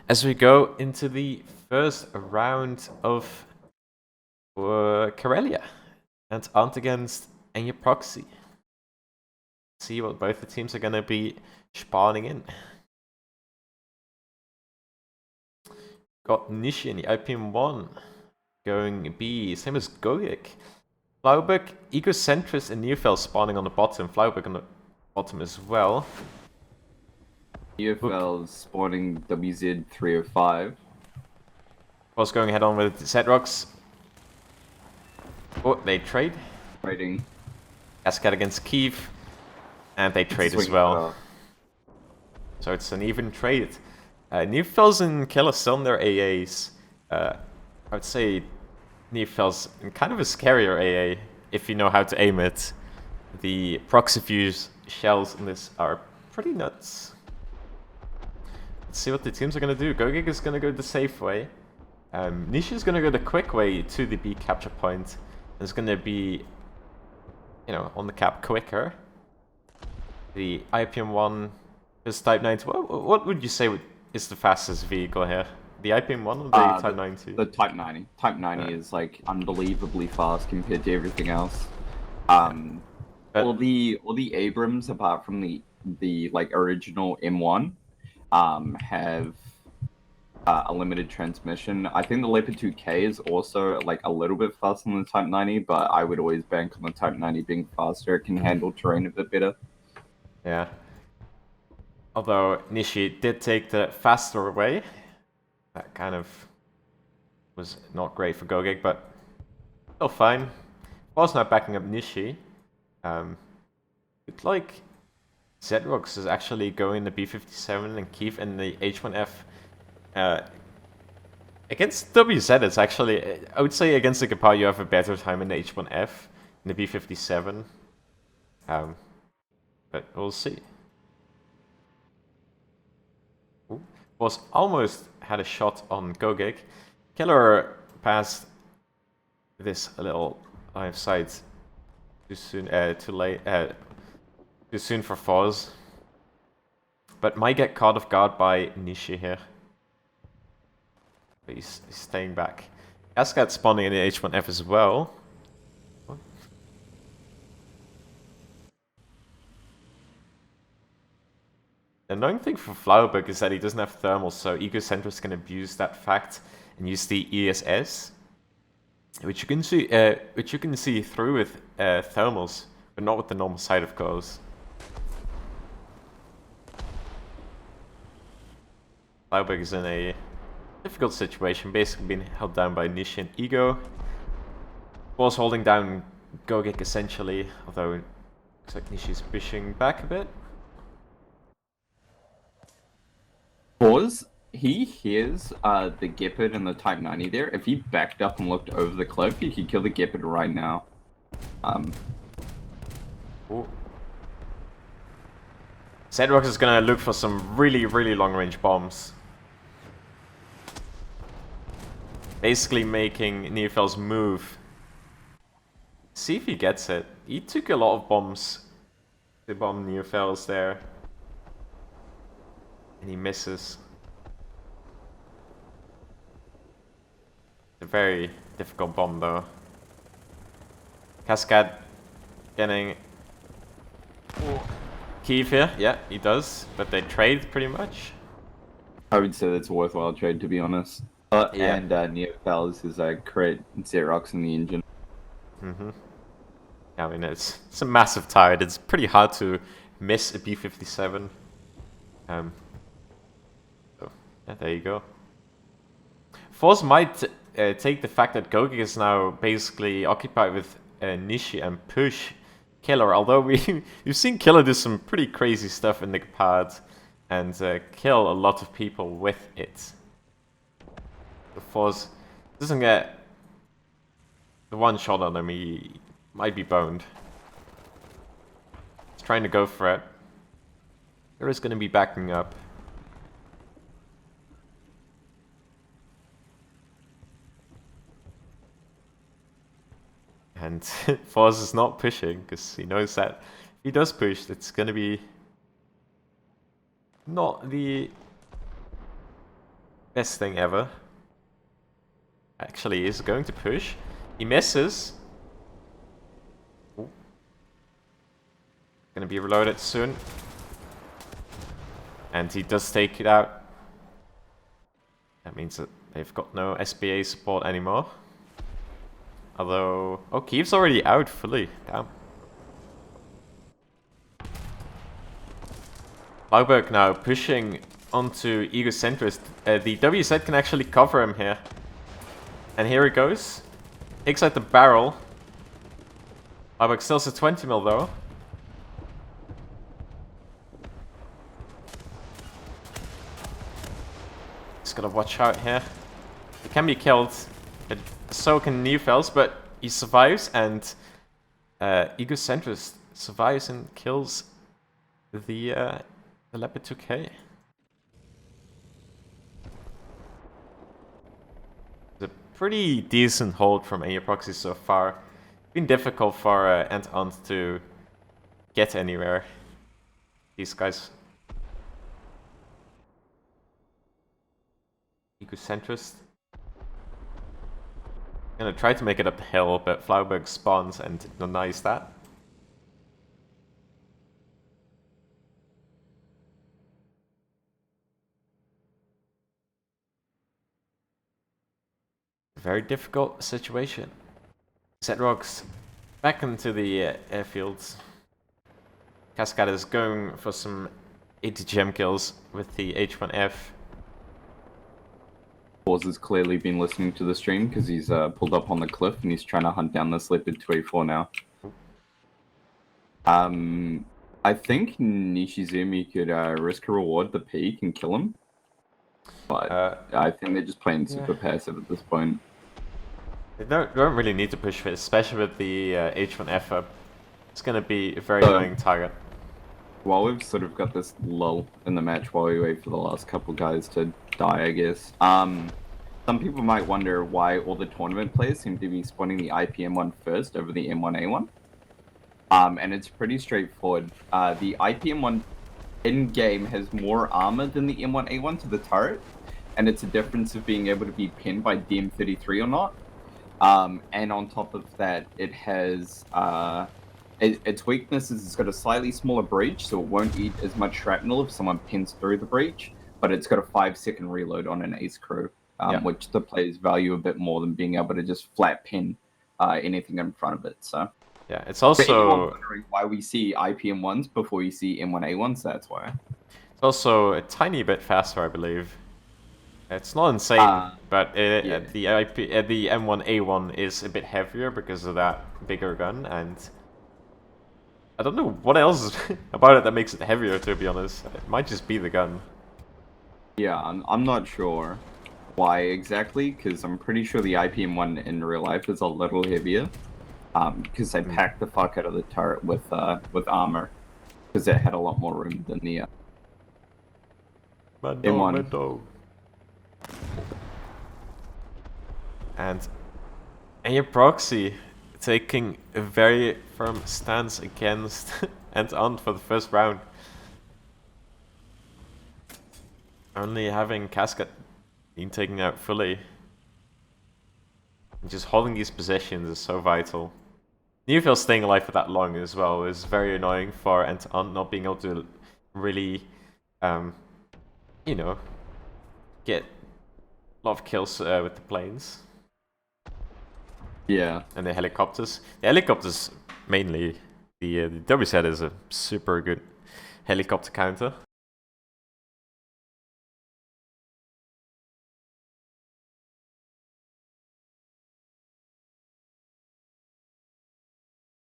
As we go into the first round of Karelia and Ant against Enya Proxy. See what both the teams are going to be spawning in. Got Nishi in the IPM1 going B, same as Gogik. Flauberg, Egocentrist, and Neofel spawning on the bottom. Flauberg on the bottom as well. Neofel's spawning WZ305. Was going head on with Zedrox. Oh, they trade. Trading. Cascade against Kiev. And they trade as well. So it's an even trade. Neofel's and Killer still in their AAs. I would say Neofel's kind of a scarier AA if you know how to aim it. The proxy fuse shells in this are pretty nuts. Let's see what the teams are going to do. Gogik is going to go the safe way. Nishi is going to go the quick way to the B capture point. It's going to be, on the cap quicker. The IPM1 is Type 90. What would you say is the fastest vehicle here? The IPM1 or the Type 90? The Type 90. Type 90 is like unbelievably fast compared to everything else. All the Abrams, apart from the like original M1, have a limited transmission. I think the Leopard 2K is also like a little bit faster than the Type 90, but I would always bank on the Type 90 being faster. It can handle terrain a bit better. Yeah. Although Nishi did take the faster way. That kind of was not great for Gogik, but still fine. Was not backing up Nishi. It's like Zedrox is actually going the B57 and Kiev in the H1F. Against WZ, it's actually, I would say against the Gepard you have a better time in the H1F, in the B57. But we'll see. Ooh. Was almost had a shot on Gogik. Killer passed this little line of sight too soon, too late, too soon for Foz. But might get caught off guard by Nishi here. But he's staying back. Cascade spawning in the H1F as well. What? The annoying thing for Flowerberg is that he doesn't have thermals, so Egocentrist can abuse that fact and use the ESS, which you can see through with thermals, but not with the normal sight, of course. Flowerberg is in a difficult situation, basically being held down by Nishi and Ego. Was holding down Gogik essentially, although it looks like Nishi's pushing back a bit. Pause. He hears the Gepard and the Type 90 there. If he backed up and looked over the cliff, he could kill the Gepard right now. Zedrox is gonna look for some really, really long-range bombs. Basically making Neofel's move. See if he gets it. He took a lot of bombs to bomb Neofel's there. And he misses. It's a very difficult bomb though. Cascade getting Kiev here. Yeah, he does. But they trade pretty much. I would say that's a worthwhile trade, to be honest. Yeah. And Neofel's is crit Xerox in the engine. I mean, it's a massive turret. It's pretty hard to miss a B57. So, yeah, there you go. Force might take the fact that Gogik is now basically occupied with Nishi and push Killer, although we've seen Killer do some pretty crazy stuff in the Gepard and kill a lot of people with it. The Force doesn't get the one shot on him, he might be boned. He's trying to go for it. There is going to be backing up. And Foz is not pushing because he knows that if he does push, it's going to be not the best thing ever. Actually, is going to push. He misses. Ooh. Gonna be reloaded soon. And he does take it out. That means that they've got no SBA support anymore. Although... Oh, Kiev's already out fully. Damn. Lauberg now pushing onto Egocentrist. The WZ can actually cover him here. And here he goes. Takes out the barrel. Lauberg still has a 20 mil though. Just gotta watch out here. He can be killed. So can Neufels, but he survives, and Egocentrist survives and kills the Leopard 2K. It's a pretty decent hold from Proxy so far. Been difficult for Entente to get anywhere. These guys. Egocentrist. Gonna try to make it uphill, but Flauberg spawns and denies that. Very difficult situation. Zedrox back into the airfields. Cascade is going for some 80 gem kills with the H1F. Has clearly been listening to the stream because he's pulled up on the cliff and he's trying to hunt down this Leopard 2A4 now. I think Nishizumi could risk a reward the peak and kill him. But I think they're just playing super passive at this point. They don't really need to push for it, especially with the H1F up. It's going to be a very annoying target. While we've sort of got this lull in the match while we wait for the last couple guys to die, I guess. Some people might wonder why all the tournament players seem to be spawning the IPM1 first over the M1A1. And it's pretty straightforward. The IPM1 in-game has more armor than the M1A1 to the turret, and it's a difference of being able to be pinned by DM33 or not. And on top of that, it has... its weakness is it's got a slightly smaller breach, so it won't eat as much shrapnel if someone pins through the breach, but it's got a 5-second reload on an ace crew, which the players value a bit more than being able to just flat pin anything in front of it. So yeah, it's also wondering why we see IPM1s before you see M1A1s. That's why. It's also a tiny bit faster, I believe. It's not insane, but the M1A1 is a bit heavier because of that bigger gun, and I don't know what else about it that makes it heavier, to be honest. It might just be the gun. Yeah, I'm not sure why exactly, because I'm pretty sure the IPM1 in real life is a little heavier. Because they packed the fuck out of the turret with armor, because it had a lot more room than the M1. And Proxy taking a very firm stance against Entente for the first round. Only having Cascade being taken out fully. And just holding these positions is so vital. Neufeld staying alive for that long as well is very annoying for Entente not being able to really, you know, get a lot of kills with the planes. Yeah. And the helicopters. The helicopters, mainly, the WZ is a super good helicopter counter.